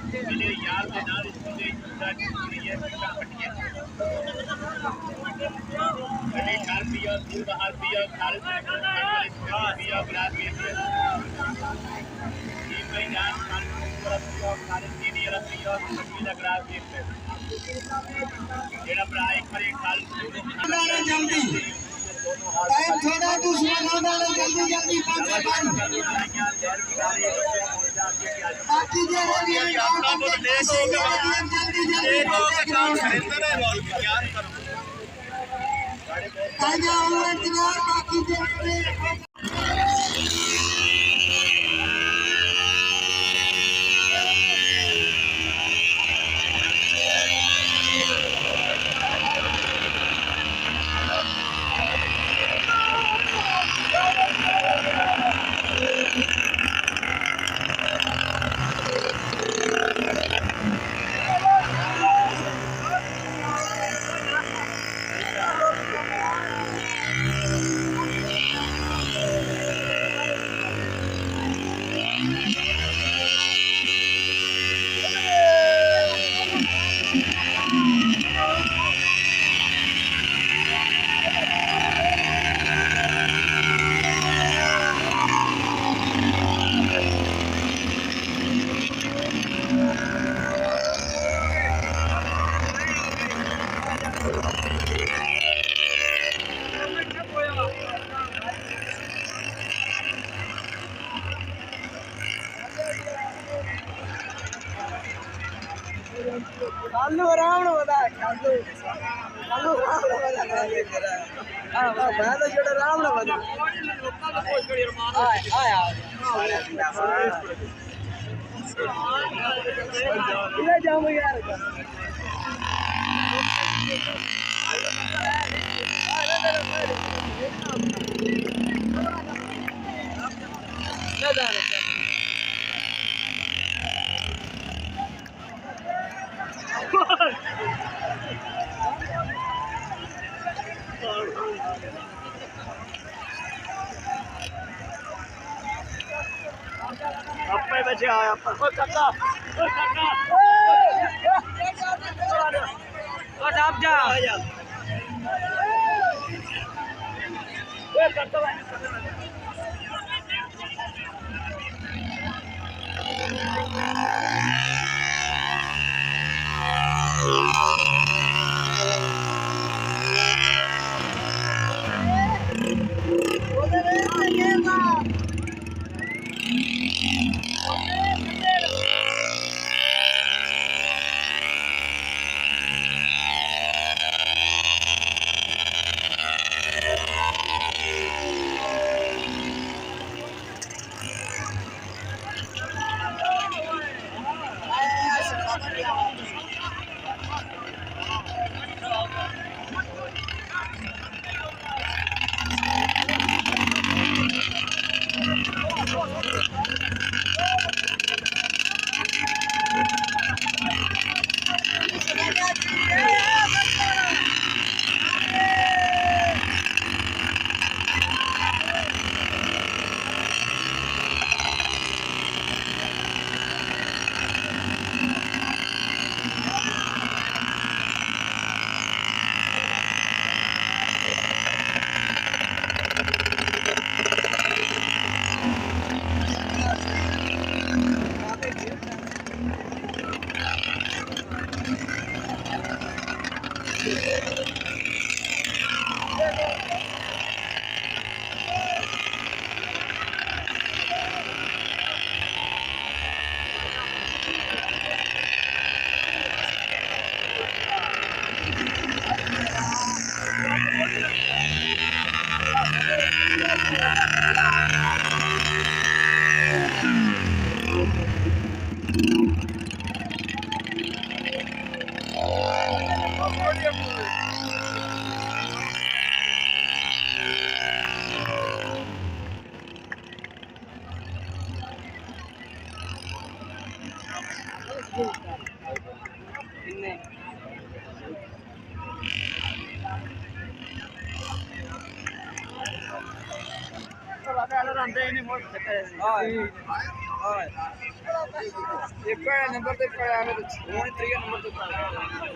मेरे यार के नाल इसलिए ये पट्टियां अरे खाल पिया दूध बाहर पिया खाल पिया ग्लास पिया ये भाई जान खाल पिया खाल पिया पिया ग्लास पिया जेड़ा भरा एक बार खाल जल्दी टाइम थोड़ा दुश्मन डालो जल्दी जल्दी बाकी जो हो गया अपना तो लेट हो गया जल्दी जल्दी लेट हो के काम खरीदने बहुत यार आजा इंतजार बाकी जो कालू रावण बता कालू रावण बता हां मैं तो जोड़ा रावण बता आया ये जाओ यार अपने बचे आया ओ काका ओ डाब जा ए काका ਹਾਂ ਇੱਕ ਨੰਬਰ ਤੇ ਪਾਇਆ ਮੈਂ ਹੁਣ 3 ਨੰਬਰ ਤੇ ਪਾਇਆ